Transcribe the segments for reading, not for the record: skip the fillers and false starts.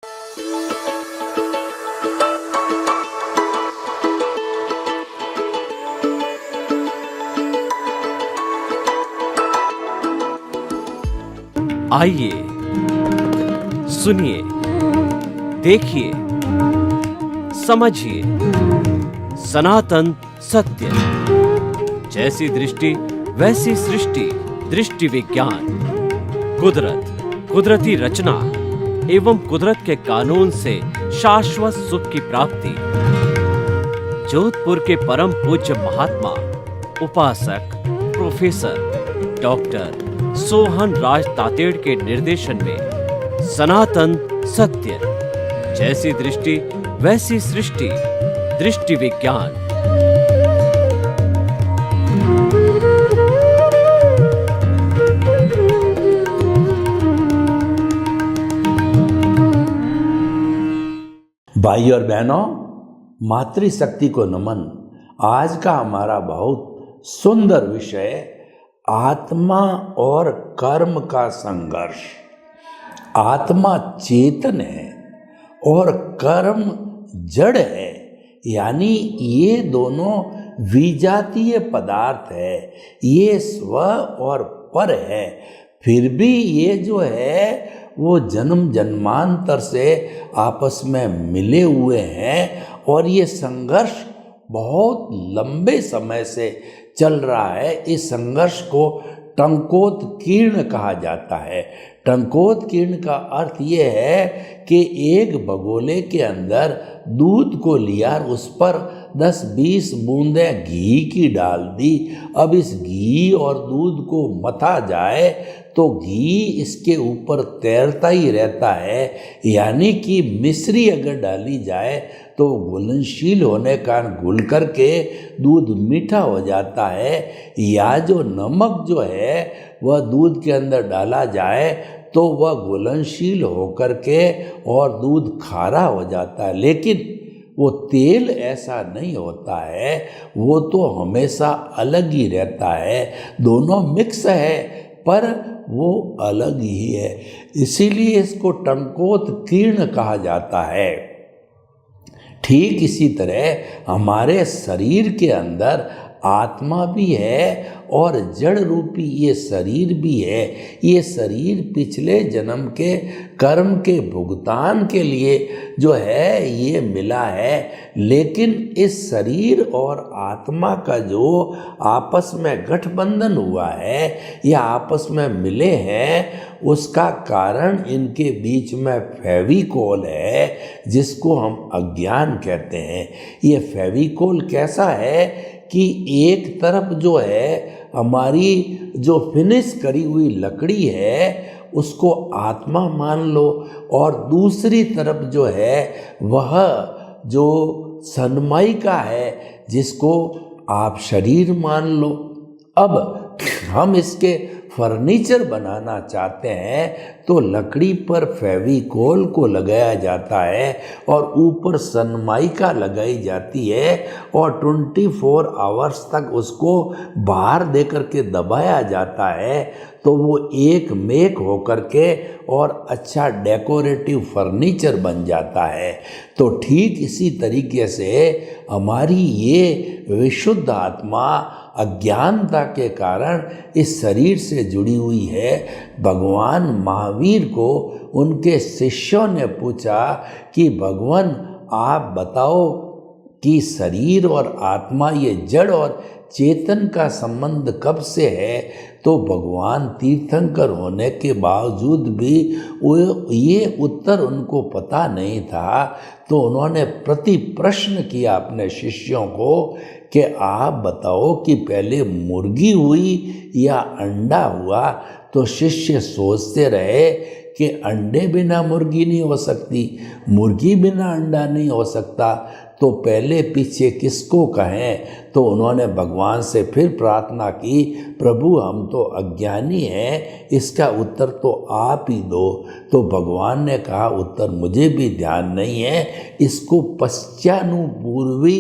आइए, सुनिए, देखिए, समझिए सनातन सत्य। जैसी दृष्टि वैसी सृष्टि, दृष्टि विज्ञान। कुदरत, कुदरती रचना एवं कुदरत के कानून से शाश्वत सुख की प्राप्ति। जोधपुर के परम पूज्य महात्मा उपासक प्रोफेसर डॉक्टर सोहन राज तातेड़ के निर्देशन में सनातन सत्य। जैसी दृष्टि वैसी सृष्टि, दृष्टि विज्ञान। भाई और बहनों, मातृशक्ति को नमन। आज का हमारा बहुत सुंदर विषय आत्मा और कर्म का संघर्ष। आत्मा चेतन है और कर्म जड़ है, यानी ये दोनों विजातीय पदार्थ है। ये स्व और पर है, फिर भी ये जो है वो जन्म जन्मांतर से आपस में मिले हुए हैं और ये संघर्ष बहुत लंबे समय से चल रहा है। इस संघर्ष को टंकोत्कीर्ण कहा जाता है। टंकोत्कीर्ण का अर्थ ये है कि एक भगोले के अंदर दूध को लिया, उस पर 10-20 बूंदें घी की डाल दी। अब इस घी और दूध को मथा जाए तो घी इसके ऊपर तैरता ही रहता है, यानी कि मिश्री अगर डाली जाए तो घुलनशील होने का कारण घुल करके दूध मीठा हो जाता है। या जो नमक जो है वह दूध के अंदर डाला जाए तो वह घुलनशील होकर के और दूध खारा हो जाता है। लेकिन वो तेल ऐसा नहीं होता है, वो तो हमेशा अलग ही रहता है। दोनों मिक्स है पर वो अलग ही है, इसीलिए इसको टंकोत्कीर्ण कहा जाता है। ठीक इसी तरह हमारे शरीर के अंदर आत्मा भी है और जड़ रूपी ये शरीर भी है। ये शरीर पिछले जन्म के कर्म के भुगतान के लिए जो है ये मिला है, लेकिन इस शरीर और आत्मा का जो आपस में गठबंधन हुआ है या आपस में मिले हैं, उसका कारण इनके बीच में फेविकोल है, जिसको हम अज्ञान कहते हैं। ये फेविकोल कैसा है कि एक तरफ जो है हमारी जो फिनिश करी हुई लकड़ी है उसको आत्मा मान लो, और दूसरी तरफ जो है वह जो सनमाइका है जिसको आप शरीर मान लो। अब हम इसके फर्नीचर बनाना चाहते हैं तो लकड़ी पर फेविकोल को लगाया जाता है और ऊपर सनमाइका लगाई जाती है और 24 आवर्स तक उसको बाहर दे करके दबाया जाता है, तो वो एक मेक होकर के और अच्छा डेकोरेटिव फर्नीचर बन जाता है। तो ठीक इसी तरीके से हमारी ये विशुद्ध आत्मा अज्ञानता के कारण इस शरीर से जुड़ी हुई है। भगवान महावीर को उनके शिष्यों ने पूछा कि भगवान आप बताओ कि शरीर और आत्मा ये जड़ और चेतन का संबंध कब से है? तो भगवान तीर्थंकर होने के बावजूद भी ये उत्तर उनको पता नहीं था। तो उन्होंने प्रति प्रश्न किया अपने शिष्यों को कि आप बताओ कि पहले मुर्गी हुई या अंडा हुआ? तो शिष्य सोचते रहे कि अंडे बिना मुर्गी नहीं हो सकती, मुर्गी बिना अंडा नहीं हो सकता, तो पहले पीछे किसको कहें? तो उन्होंने भगवान से फिर प्रार्थना की, प्रभु हम तो अज्ञानी हैं, इसका उत्तर तो आप ही दो। तो भगवान ने कहा उत्तर मुझे भी ध्यान नहीं है, इसको पश्चानुपूर्वी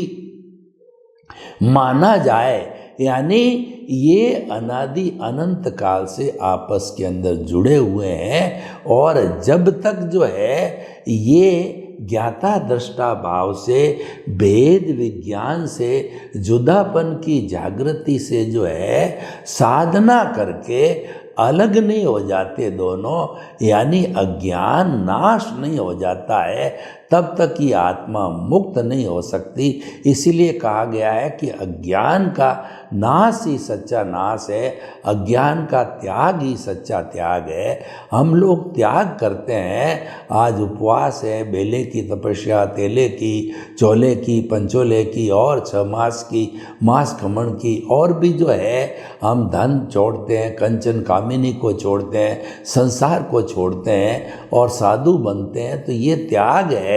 माना जाए, यानी ये अनादि अनंत काल से आपस के अंदर जुड़े हुए हैं और जब तक जो है ये ज्ञाता दृष्टा भाव से, भेद विज्ञान से, जुदापन की जागृति से जो है साधना करके अलग नहीं हो जाते दोनों, यानी अज्ञान नाश नहीं हो जाता है, तब तक ये आत्मा मुक्त नहीं हो सकती। इसीलिए कहा गया है कि अज्ञान का नाश ही सच्चा नाश है, अज्ञान का त्याग ही सच्चा त्याग है। हम लोग त्याग करते हैं, आज उपवास है, बेले की तपस्या, तेले की, चोले की, पंचोले की और 6 मास की, मास खमण की, और भी जो है हम धन छोड़ते हैं, कंचन कामिनी को छोड़ते हैं, संसार को छोड़ते हैं और साधु बनते हैं, तो ये त्याग है।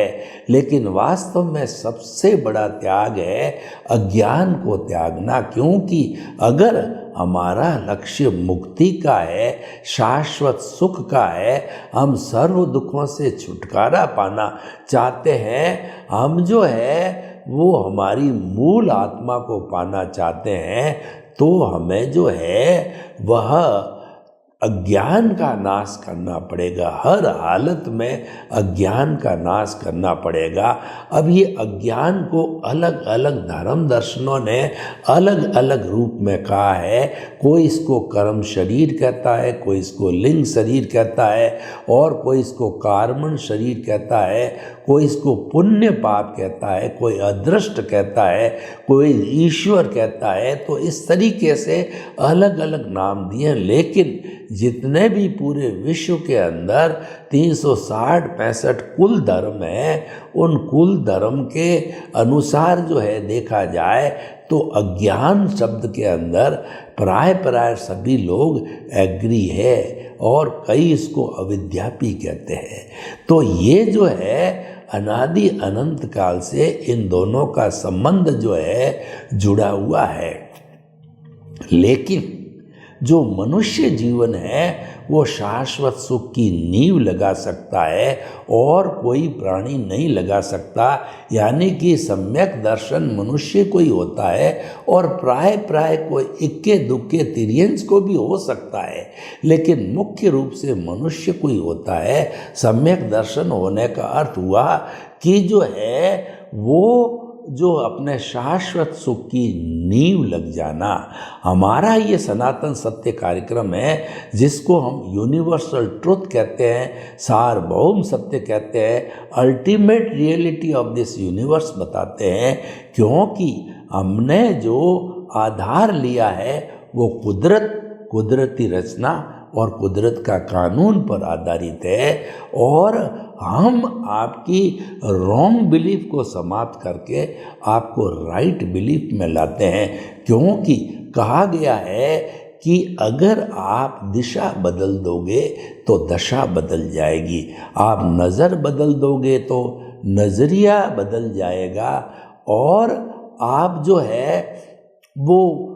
लेकिन वास्तव में सबसे बड़ा त्याग है अज्ञान को त्यागना, क्योंकि अगर हमारा लक्ष्य मुक्ति का है, शाश्वत सुख का है, हम सर्व दुखों से छुटकारा पाना चाहते हैं, हम जो है वो हमारी मूल आत्मा को पाना चाहते हैं, तो हमें जो है वह अज्ञान का नाश करना पड़ेगा। हर हालत में अज्ञान का नाश करना पड़ेगा। अब ये अज्ञान को अलग अलग धर्म दर्शनों ने अलग अलग रूप में कहा है। कोई इसको कर्म शरीर कहता है, कोई इसको लिंग शरीर कहता है, और कोई इसको कार्मण शरीर कहता है, कोई इसको पुण्य पाप कहता है, कोई अदृष्ट कहता है, कोई ईश्वर कहता है। तो इस तरीके से अलग अलग नाम दिए, लेकिन जितने भी पूरे विश्व के अंदर 360-65 कुल धर्म हैं, उन कुल धर्म के अनुसार जो है देखा जाए तो अज्ञान शब्द के अंदर प्राय सभी लोग एग्री है, और कई इसको अविद्या भी कहते हैं। तो ये जो है अनादि अनंत काल से इन दोनों का संबंध जो है जुड़ा हुआ है। लेकिन जो मनुष्य जीवन है वो शाश्वत सुख की नींव लगा सकता है और कोई प्राणी नहीं लगा सकता, यानी कि सम्यक दर्शन मनुष्य को ही होता है, और प्राय कोई इक्के दुक्के तिर्यंश को भी हो सकता है, लेकिन मुख्य रूप से मनुष्य को ही होता है। सम्यक दर्शन होने का अर्थ हुआ कि जो है वो जो अपने शाश्वत सुख की नींव लग जाना। हमारा ये सनातन सत्य कार्यक्रम है, जिसको हम यूनिवर्सल ट्रुथ कहते हैं, सार्वभौम सत्य कहते हैं, ultimate reality of this universe बताते हैं, क्योंकि हमने जो आधार लिया है वो कुदरती रचना और कुदरत का कानून पर आधारित है, और हम आपकी रॉन्ग बिलीफ को समाप्त करके आपको राइट बिलीफ में लाते हैं। क्योंकि कहा गया है कि अगर आप दिशा बदल दोगे तो दशा बदल जाएगी, आप नज़र बदल दोगे तो नज़रिया बदल जाएगा, और आप जो है वो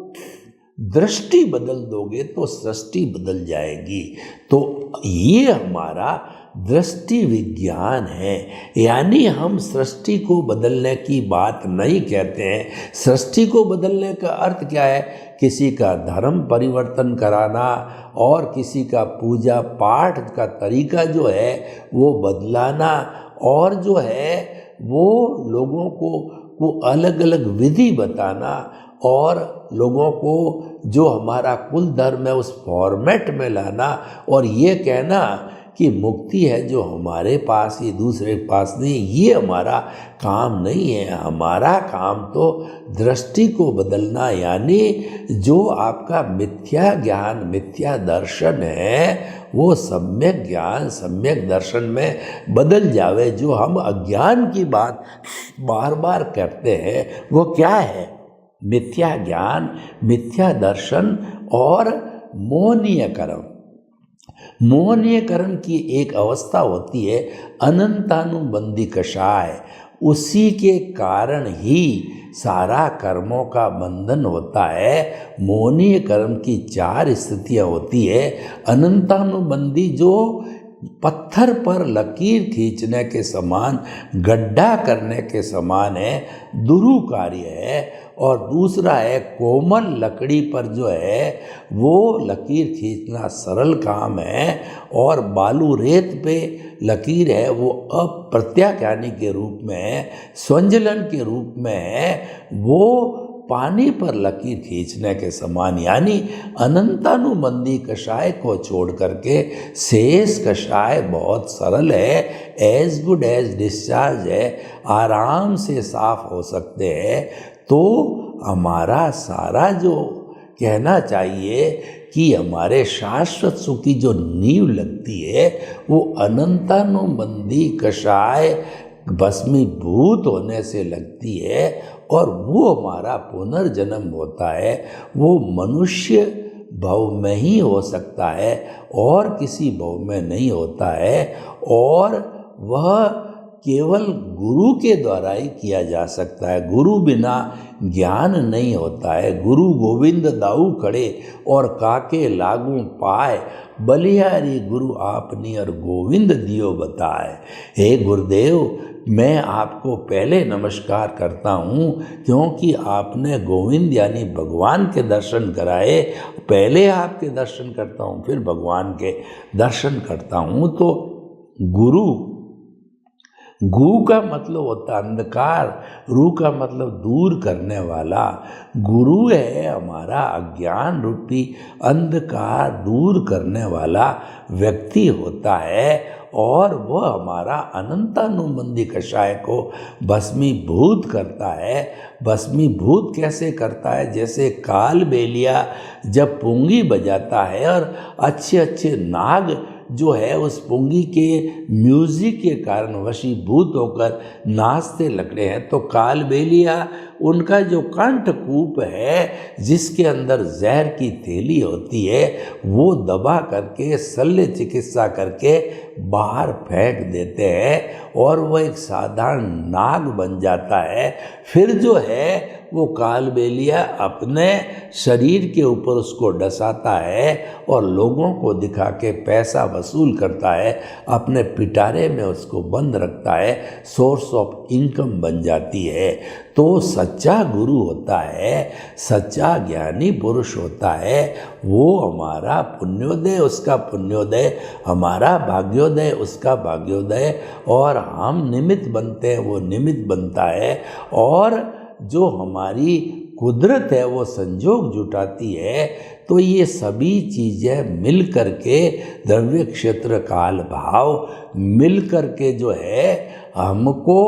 दृष्टि बदल दोगे तो सृष्टि बदल जाएगी। तो ये हमारा दृष्टि विज्ञान है, यानी हम सृष्टि को बदलने की बात नहीं कहते हैं। सृष्टि को बदलने का अर्थ क्या है? किसी का धर्म परिवर्तन कराना और किसी का पूजा पाठ का तरीका जो है वो बदलाना, और जो है वो लोगों को अलग अलग विधि बताना, और लोगों को जो हमारा कुल धर्म है उस फॉर्मेट में लाना, और ये कहना कि मुक्ति है जो हमारे पास ही, दूसरे के पास नहीं। ये हमारा काम नहीं है। हमारा काम तो दृष्टि को बदलना, यानी जो आपका मिथ्या ज्ञान, मिथ्या दर्शन है, वो सम्यक ज्ञान, सम्यक दर्शन में बदल जावे। जो हम अज्ञान की बात बार बार करते हैं वो क्या है? मिथ्या ज्ञान, मिथ्या दर्शन और मोहनीय कर्म। मोहनीय कर्म की एक अवस्था होती है अनंतानुबंधी कषाय, उसी के कारण ही सारा कर्मों का बंधन होता है। मोहनीय कर्म की 4 स्थितियाँ होती है। अनंतानुबंधी जो पत्थर पर लकीर खींचने के समान, गड्ढा करने के समान है, दुरु कार्य है। और दूसरा है कोमल लकड़ी पर जो है वो लकीर खींचना सरल काम है, और बालू रेत पे लकीर है वो अप्रत्याख्यानी के रूप में है, स्वंजलन के रूप में है, वो पानी पर लकीर खींचने के समान, यानी अनंतानुबंधी कषाय को छोड़ करके शेष कषाय बहुत सरल है, एज गुड एज डिस्चार्ज है, आराम से साफ हो सकते हैं। तो हमारा सारा जो कहना चाहिए कि हमारे शाश्वत सुख की जो नींव लगती है वो अनंतानुबंधी कषाय भस्मीभूत होने से लगती है, और वो हमारा पुनर्जन्म होता है, वो मनुष्य भव में ही हो सकता है और किसी भव में नहीं होता है, और वह केवल गुरु के द्वारा ही किया जा सकता है। गुरु बिना ज्ञान नहीं होता है। गुरु गोविंद दाऊ खड़े और काके लागू पाए, बलिहारी गुरु आपनी और गोविंद दियो बताए। हे गुरुदेव, मैं आपको पहले नमस्कार करता हूँ क्योंकि आपने गोविंद यानी भगवान के दर्शन कराए। पहले आपके दर्शन करता हूँ, फिर भगवान के दर्शन करता हूँ। तो गु का मतलब होता अंधकार, रू का मतलब दूर करने वाला। गुरु है हमारा अज्ञान रूपी अंधकार दूर करने वाला व्यक्ति होता है, और वह हमारा अनंतानुबंधी कषाय को भस्मीभूत करता है। भस्मीभूत कैसे करता है? जैसे काल बेलिया जब पुंगी बजाता है और अच्छे अच्छे नाग जो है उस पुंगी के म्यूजिक के कारण वशीभूत होकर नाचते लगते हैं, तो कालबेलिया उनका जो कंठकूप है जिसके अंदर जहर की थैली होती है वो दबा करके शल्य चिकित्सा करके बाहर फेंक देते हैं और वह एक साधारण नाग बन जाता है। फिर जो है वो कालबेलिया अपने शरीर के ऊपर उसको डसाता है और लोगों को दिखा के पैसा वसूल करता है, अपने पिटारे में उसको बंद रखता है, सोर्स ऑफ इनकम बन जाती है। तो सच्चा गुरु होता है, सच्चा ज्ञानी पुरुष होता है, वो हमारा पुण्योदय उसका पुण्योदय, हमारा भाग्योदय उसका भाग्योदय, और हम निमित्त बनते हैं वो निमित्त बनता है, और जो हमारी कुदरत है वो संजोग जुटाती है। तो ये सभी चीज़ें मिल कर के द्रव्य क्षेत्र काल भाव मिल कर के जो है हमको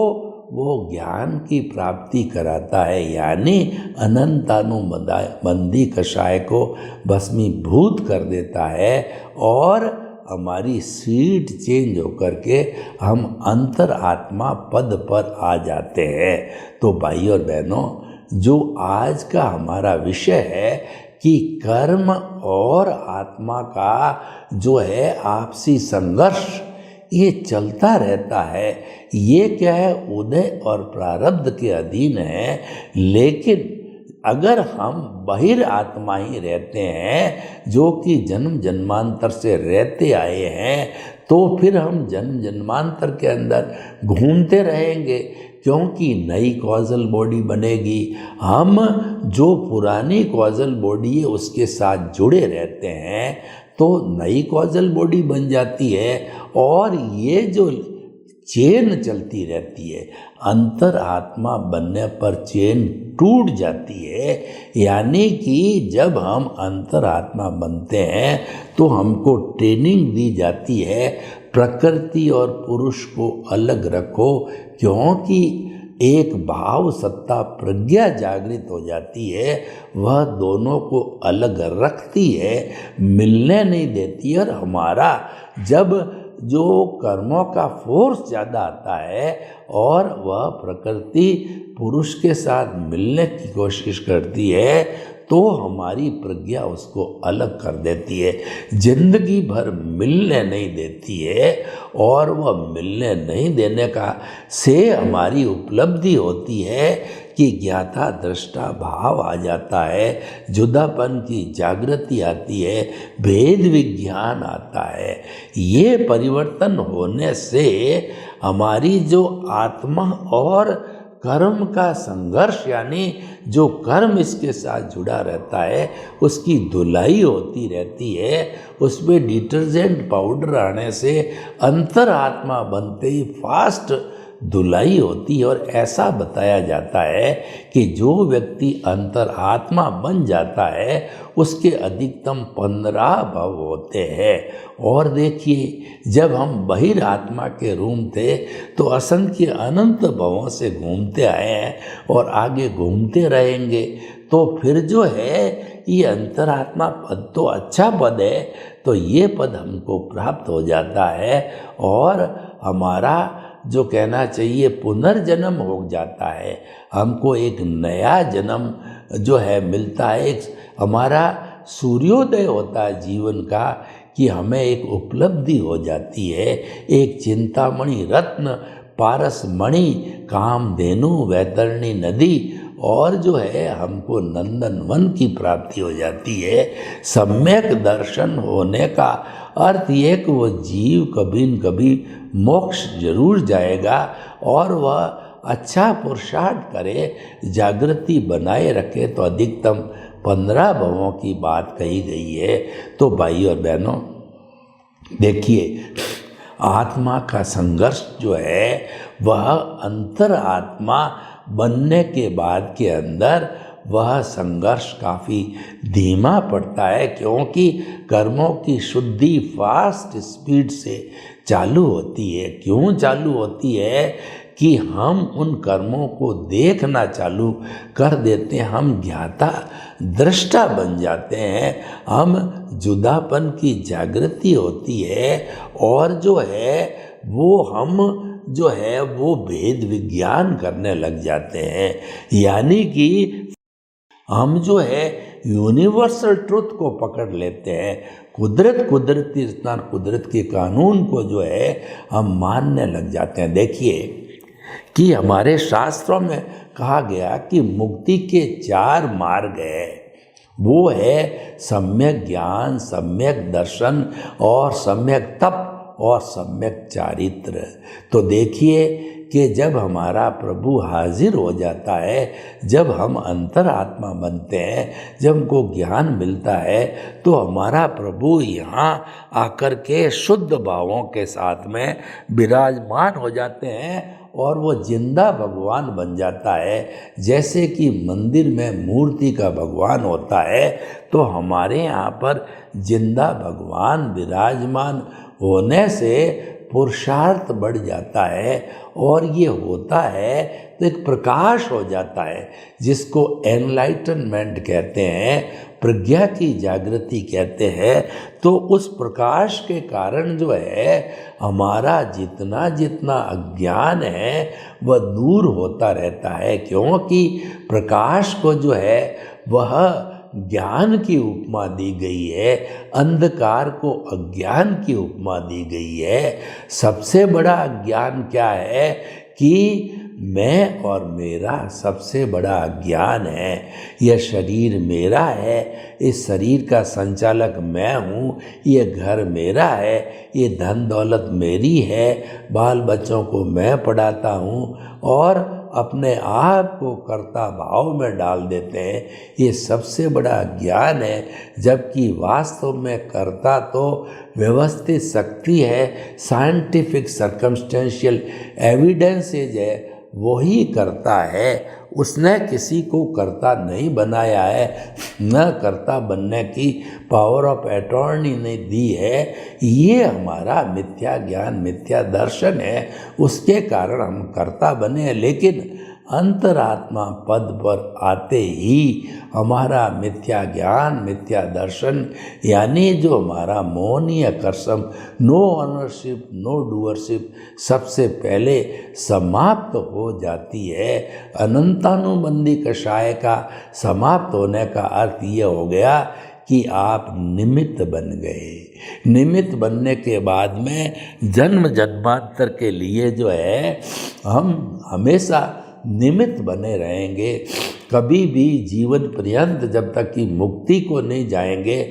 वो ज्ञान की प्राप्ति कराता है, यानी अनंतानुबंधी कषाय को भस्मीभूत कर देता है और हमारी सीट चेंज होकर के हम अंतर आत्मा पद पर आ जाते हैं। तो भाई और बहनों, जो आज का हमारा विषय है कि कर्म और आत्मा का जो है आपसी संघर्ष ये चलता रहता है। ये क्या है? उदय और प्रारब्ध के अधीन है। लेकिन अगर हम बहिर आत्मा ही रहते हैं जो कि जन्म जन्मांतर से रहते आए हैं, तो फिर हम जन्म जन्मांतर के अंदर घूमते रहेंगे, क्योंकि नई कॉजल बॉडी बनेगी। हम जो पुरानी कॉजल बॉडी है उसके साथ जुड़े रहते हैं तो नई कॉजल बॉडी बन जाती है, और ये जो चेन चलती रहती है, अंतर आत्मा बनने पर चेन टूट जाती है। यानी कि जब हम अंतर आत्मा बनते हैं तो हमको ट्रेनिंग दी जाती है, प्रकृति और पुरुष को अलग रखो, क्योंकि एक भाव सत्ता प्रज्ञा जागृत हो जाती है, वह दोनों को अलग रखती है, मिलने नहीं देती। और हमारा जब जो कर्मों का फोर्स ज़्यादा आता है और वह प्रकृति पुरुष के साथ मिलने की कोशिश करती है, तो हमारी प्रज्ञा उसको अलग कर देती है, जिंदगी भर मिलने नहीं देती है, और वह मिलने नहीं देने का से हमारी उपलब्धि होती है कि ज्ञाता दृष्टा भाव आ जाता है, जुदापन की जागृति आती है, भेद विज्ञान आता है। ये परिवर्तन होने से हमारी जो आत्मा और कर्म का संघर्ष यानी जो कर्म इसके साथ जुड़ा रहता है उसकी धुलाई होती रहती है। उसमें डिटर्जेंट पाउडर आने से अंतरात्मा बनते ही फास्ट धुलाई होती है। और ऐसा बताया जाता है कि जो व्यक्ति अंतरात्मा बन जाता है उसके अधिकतम 15 भव होते हैं। और देखिए, जब हम बहिरात्मा के रूप थे तो असंख्य अनंत भवों से घूमते आए हैं और आगे घूमते रहेंगे। तो फिर जो है ये अंतरात्मा पद तो अच्छा पद है, तो ये पद हमको प्राप्त हो जाता है और हमारा जो कहना चाहिए पुनर्जन्म हो जाता है। हमको एक नया जन्म जो है मिलता है, एक हमारा सूर्योदय होता है जीवन का, कि हमें एक उपलब्धि हो जाती है। एक चिंतामणि रत्न पारस मणि कामधेनु वैतरणी नदी और जो है हमको नंदन वन की प्राप्ति हो जाती है। सम्यक दर्शन होने का अर्थ ये कि वो जीव कभी न कभी मोक्ष जरूर जाएगा और वह अच्छा पुरुषार्थ करे, जागृति बनाए रखे, तो अधिकतम 15 भवों की बात कही गई है। तो भाई और बहनों, देखिए, आत्मा का संघर्ष जो है वह अंतर आत्मा बनने के बाद के अंदर वह संघर्ष काफ़ी धीमा पड़ता है, क्योंकि कर्मों की शुद्धि फास्ट स्पीड से चालू होती है। क्यों चालू होती है कि हम उन कर्मों को देखना चालू कर देते हैं, हम ज्ञाता दृष्टा बन जाते हैं, हम जुदापन की जागृति होती है और जो है वो हम जो है वो भेद विज्ञान करने लग जाते हैं। यानी कि हम जो है यूनिवर्सल ट्रुथ को पकड़ लेते हैं, कुदरती कुदरत के कानून को जो है हम मानने लग जाते हैं। देखिए कि हमारे शास्त्रों में कहा गया कि मुक्ति के 4 मार्ग है, वो है सम्यक ज्ञान, सम्यक दर्शन और सम्यक तप और सम्यक चारित्र। तो देखिए कि जब हमारा प्रभु हाजिर हो जाता है, जब हम अंतरात्मा बनते हैं, जब हमको ज्ञान मिलता है, तो हमारा प्रभु यहाँ आकर के शुद्ध भावों के साथ में विराजमान हो जाते हैं और वो जिंदा भगवान बन जाता है। जैसे कि मंदिर में मूर्ति का भगवान होता है, तो हमारे यहाँ पर जिंदा भगवान विराजमान होने से पुरुषार्थ बढ़ जाता है और ये होता है तो एक प्रकाश हो जाता है, जिसको एनलाइटनमेंट कहते हैं, प्रज्ञा की जागृति कहते हैं। तो उस प्रकाश के कारण जो है हमारा जितना जितना अज्ञान है वह दूर होता रहता है, क्योंकि प्रकाश को जो है वह ज्ञान की उपमा दी गई है, अंधकार को अज्ञान की उपमा दी गई है। सबसे बड़ा अज्ञान क्या है कि मैं और मेरा सबसे बड़ा अज्ञान है। यह शरीर मेरा है, इस शरीर का संचालक मैं हूँ, ये घर मेरा है, ये धन दौलत मेरी है, बाल बच्चों को मैं पढ़ाता हूँ और अपने आप को कर्ता भाव में डाल देते हैं। ये सबसे बड़ा ज्ञान है, जबकि वास्तव में कर्ता तो व्यवस्थित शक्ति है, साइंटिफिक सर्कमस्टेंशियल एविडेंसेज है, वही करता है। उसने किसी को कर्ता नहीं बनाया है, न कर्ता बनने की पावर ऑफ अटॉर्नी ने दी है। ये हमारा मिथ्या ज्ञान, मिथ्या दर्शन है, उसके कारण हम कर्ता बने हैं। लेकिन अंतरात्मा पद पर आते ही हमारा मिथ्या ज्ञान, मिथ्या दर्शन यानी जो हमारा मोहनीय आकर्षण, नो ऑनरशिप नो डूअरशिप, सबसे पहले समाप्त हो जाती है। अनंतानुबंधी कषाय का समाप्त होने का अर्थ ये हो गया कि आप निमित्त बन गए। निमित्त बनने के बाद में जन्म जन्मांतर के लिए जो है हम हमेशा निमित्त बने रहेंगे। कभी भी जीवन पर्यंत जब तक कि मुक्ति को नहीं जाएंगे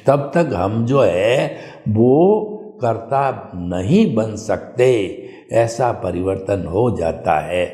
तब तक हम जो है वो कर्ता नहीं बन सकते। ऐसा परिवर्तन हो जाता है।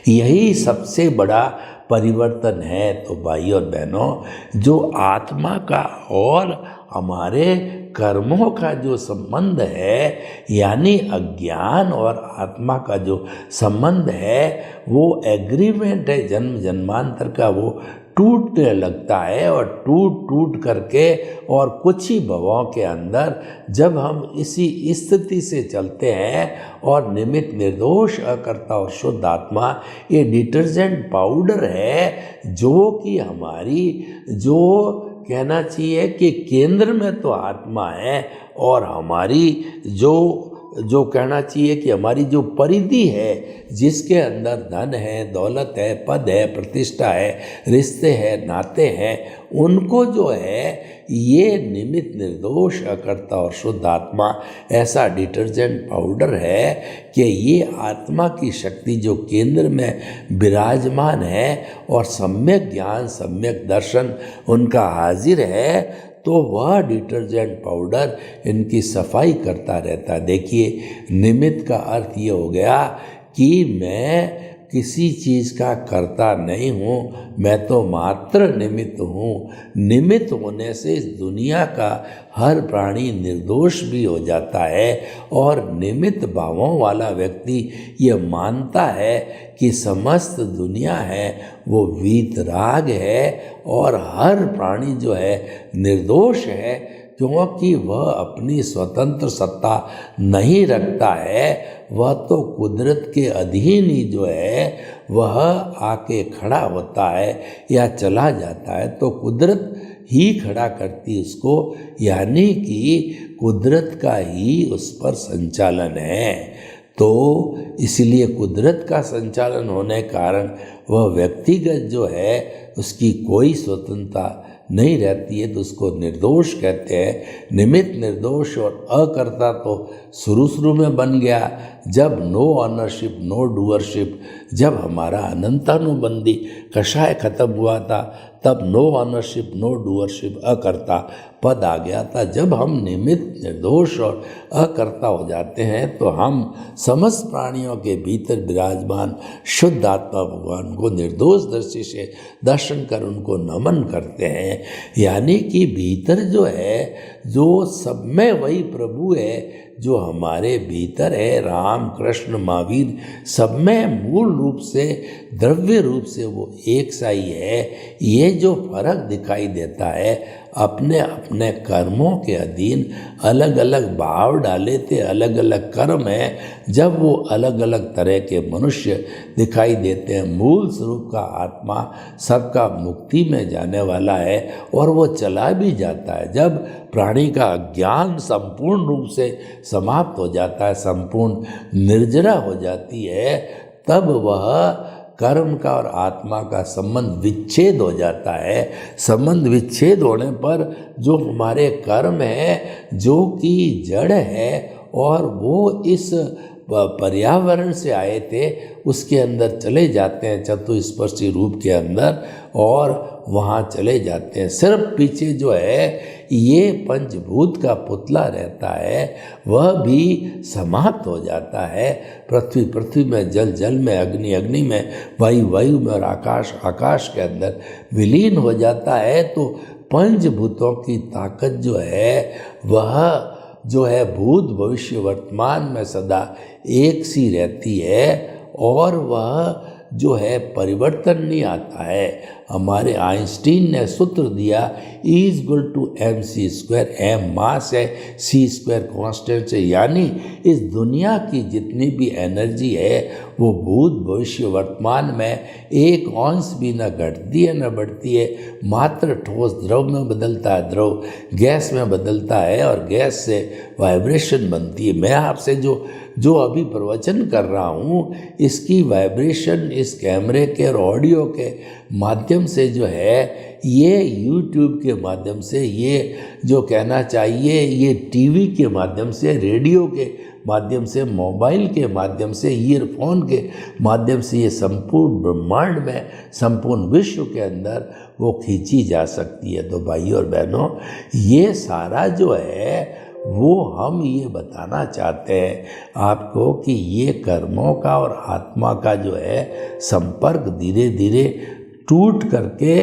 यही सबसे बड़ा परिवर्तन है। तो भाई और बहनों, जो आत्मा का और हमारे कर्मों का जो संबंध है, यानी अज्ञान और आत्मा का जो संबंध है, वो एग्रीमेंट है जन्म जन्मांतर का, वो टूटने लगता है। और टूट करके और कुछ ही भवों के अंदर जब हम इसी स्थिति से चलते हैं और निमित्त निर्दोष अकर्ता और शुद्ध आत्मा ये डिटर्जेंट पाउडर है, जो कि हमारी जो कहना चाहिए कि केंद्र में तो आत्मा है और हमारी जो कहना चाहिए कि हमारी जो परिधि है, जिसके अंदर धन है, दौलत है, पद है, प्रतिष्ठा है, रिश्ते हैं, नाते हैं, उनको जो है ये निमित्त निर्दोष अकर्ता और शुद्ध आत्मा ऐसा डिटर्जेंट पाउडर है कि ये आत्मा की शक्ति जो केंद्र में विराजमान है और सम्यक ज्ञान, सम्यक दर्शन उनका हाजिर है, तो वह डिटर्जेंट पाउडर इनकी सफाई करता रहता है। देखिए, निमित्त का अर्थ ये हो गया कि मैं किसी चीज़ का कर्ता नहीं हूँ, मैं तो मात्र निमित्त हूँ। निमित्त होने से इस दुनिया का हर प्राणी निर्दोष भी हो जाता है और निमित्त भावों वाला व्यक्ति ये मानता है कि समस्त दुनिया है वो वीतराग है और हर प्राणी जो है निर्दोष है, क्योंकि वह अपनी स्वतंत्र सत्ता नहीं रखता है। वह तो कुदरत के अधीन ही जो है वह आके खड़ा होता है या चला जाता है, तो कुदरत ही खड़ा करती उसको, यानी कि कुदरत का ही उस पर संचालन है। तो इसलिए कुदरत का संचालन होने के कारण वह व्यक्तिगत जो है उसकी कोई स्वतंत्रता नहीं रहती है, तो उसको निर्दोष कहते हैं। निमित्त निर्दोष और अकर्ता तो शुरू में बन गया जब नो ऑनरशिप नो डूअरशिप, जब हमारा अनंतानुबंधी कषाय खत्म हुआ था, तब नो ऑनरशिप नो डूअरशिप अकर्ता पद आ गया था। जब हम निमित्त निर्दोष और अकर्ता हो जाते हैं तो हम समस्त प्राणियों के भीतर विराजमान शुद्ध आत्मा भगवान को निर्दोष दृष्टि से दर्शन कर उनको नमन करते हैं। यानी कि भीतर जो है, जो सब में वही प्रभु है जो हमारे भीतर है, राम कृष्ण महावीर सब में मूल रूप से द्रव्य रूप से वो एक सा ही है। ये जो फर्क दिखाई देता है, अपने अपने कर्मों के अधीन अलग अलग भाव डाले थे, अलग अलग कर्म है, जब वो अलग अलग तरह के मनुष्य दिखाई देते हैं। मूल स्वरूप का आत्मा सबका मुक्ति में जाने वाला है और वो चला भी जाता है। जब प्राणी का ज्ञान संपूर्ण रूप से समाप्त हो जाता है, संपूर्ण निर्जरा हो जाती है, तब वह कर्म का और आत्मा का संबंध विच्छेद हो जाता है। संबंध विच्छेद होने पर जो हमारे कर्म है, जो कि जड़ है और वो इस पर्यावरण से आए थे, उसके अंदर चले जाते हैं, चतुस्पर्शी रूप के अंदर, और वहाँ चले जाते हैं। सिर्फ पीछे जो है ये पंचभूत का पुतला रहता है, वह भी समाप्त हो जाता है। पृथ्वी में, जल में, अग्नि में, वायु में और आकाश के अंदर विलीन हो जाता है। तो पंचभूतों की ताकत जो है वह जो है भूत भविष्य वर्तमान में सदा एक सी रहती है और वह जो है परिवर्तन नहीं आता है। हमारे आइंस्टीन ने सूत्र दिया E=mc²। m मास है, c² कांस्टेंट है, यानी इस दुनिया की जितनी भी एनर्जी है वो भूत भविष्य वर्तमान में एक अंश भी न घटती है न बढ़ती है। मात्र ठोस द्रव में बदलता है, द्रव गैस में बदलता है और गैस से वाइब्रेशन बनती है। मैं आपसे जो अभी प्रवचन कर रहा हूँ, इसकी वाइब्रेशन इस कैमरे के और ऑडियो के माध्यम से जो है, ये यूट्यूब के माध्यम से, ये जो कहना चाहिए ये टीवी के माध्यम से, रेडियो के माध्यम से, मोबाइल के माध्यम से, ईयरफोन के माध्यम से, ये संपूर्ण ब्रह्मांड में, संपूर्ण विश्व के अंदर वो खींची जा सकती है। तो भाइयों और बहनों, ये सारा जो है वो हम ये बताना चाहते हैं आपको कि ये कर्मों का और आत्मा का जो है संपर्क धीरे धीरे टूट करके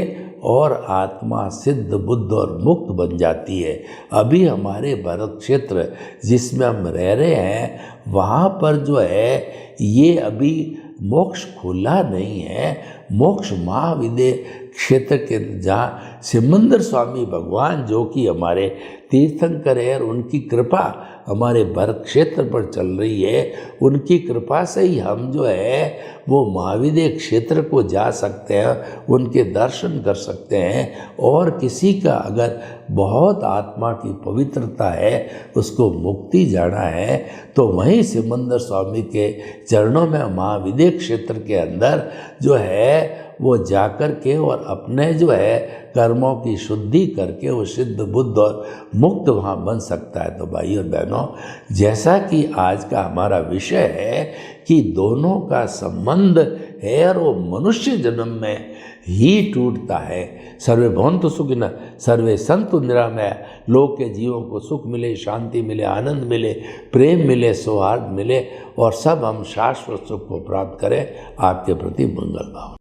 और आत्मा सिद्ध बुद्ध और मुक्त बन जाती है। अभी हमारे भरत क्षेत्र जिसमें हम रह रहे हैं वहाँ पर जो है ये अभी मोक्ष खुला नहीं है। मोक्ष महाविद्य क्षेत्र के जहाँ सिमंदर स्वामी भगवान जो कि हमारे तीर्थंकर है और उनकी कृपा हमारे भरत क्षेत्र पर चल रही है, उनकी कृपा से ही हम जो है वो महाविद्य क्षेत्र को जा सकते हैं, उनके दर्शन कर सकते हैं। और किसी का अगर बहुत आत्मा की पवित्रता है, उसको मुक्ति जाना है, तो वहीं सिमंदर स्वामी के चरणों में महाविद्य क्षेत्र के अंदर जो है वो जाकर के और अपने जो है कर्मों की शुद्धि करके वो सिद्ध बुद्ध और मुक्त वहाँ बन सकता है। तो भाई और बहनों, जैसा कि आज का हमारा विषय है कि दोनों का संबंध है और वो मनुष्य जन्म में ही टूटता है। सर्वे भवन्तु सुखिनः, सर्वे सन्तु निरामया। लोग के जीवों को सुख मिले, शांति मिले, आनंद मिले, प्रेम मिले, सौहार्द मिले और सब हम शाश्वत सुख को प्राप्त करें। आपके प्रति मंगल भाव।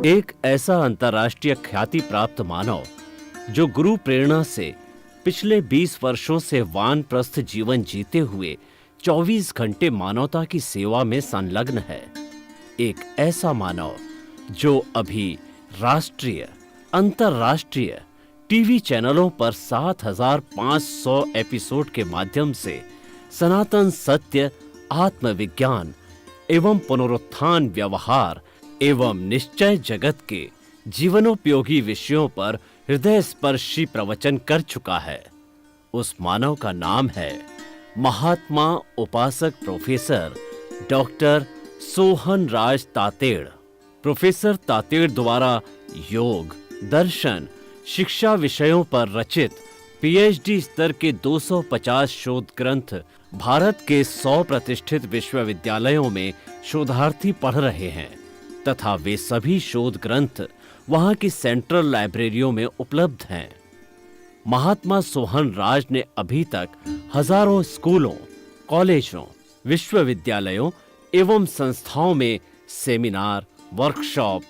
एक ऐसा अंतर्राष्ट्रीय ख्याति प्राप्त मानव जो गुरु प्रेरणा से पिछले 20 वर्षों से वानप्रस्थ जीवन जीते हुए 24 घंटे मानवता की सेवा में संलग्न है। एक ऐसा मानव जो अभी राष्ट्रीय, अंतर्राष्ट्रीय टीवी चैनलों पर 7,500 एपिसोड के माध्यम से सनातन सत्य, आत्मविज्ञान एवं पुनरुत्थान व्यवहार एवं निश्चय जगत के जीवनोपयोगी विषयों पर हृदय स्पर्शी प्रवचन कर चुका है। उस मानव का नाम है महात्मा उपासक प्रोफेसर डॉक्टर सोहन राज तातेड़। प्रोफेसर तातेड़ द्वारा योग, दर्शन, शिक्षा विषयों पर रचित पीएचडी स्तर के 250 शोध ग्रंथ भारत के 100 प्रतिष्ठित विश्वविद्यालयों में शोधार्थी पढ़ रहे हैं तथा वे सभी शोध ग्रंथ वहां की सेंट्रल लाइब्रेरियों में उपलब्ध हैं। महात्मा सोहन राज ने अभी तक हजारों स्कूलों, कॉलेजों, विश्वविद्यालयों एवं संस्थाओं में सेमिनार, वर्कशॉप,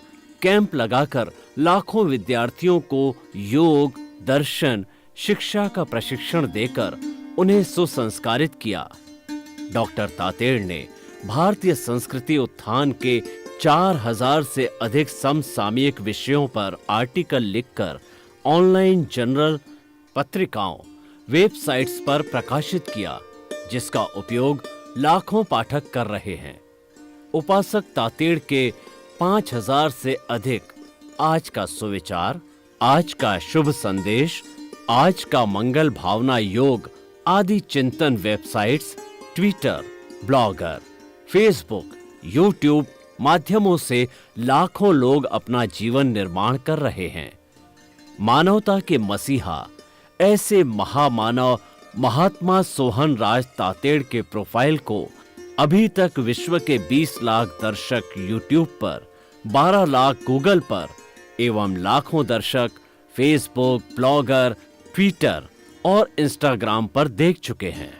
कैंप लगाकर लाखों विद्यार्थियों को योग, दर्शन, शिक्षा का प्रशिक्षण देकर उन्हें सुसंस्कारित किया। डॉक्टर तातेड़ ने भारतीय संस्कृति उत्थान के 4000 से अधिक समसामयिक विषयों पर आर्टिकल लिखकर ऑनलाइन जर्नल, पत्रिकाओं, वेबसाइट्स पर प्रकाशित किया, जिसका उपयोग लाखों पाठक कर रहे हैं। उपासक तातेड़ के 5000 से अधिक आज का सुविचार, आज का शुभ संदेश, आज का मंगल भावना योग आदि चिंतन websites, Twitter, blogger, Facebook, YouTube माध्यमों से लाखों लोग अपना जीवन निर्माण कर रहे हैं। मानवता के मसीहा ऐसे महामानव महात्मा सोहन राज तातेड़ के प्रोफाइल को अभी तक विश्व के 20 लाख दर्शक यूट्यूब पर, 12 लाख गूगल पर एवं लाखों दर्शक फेसबुक, ब्लॉगर, ट्विटर और इंस्टाग्राम पर देख चुके हैं।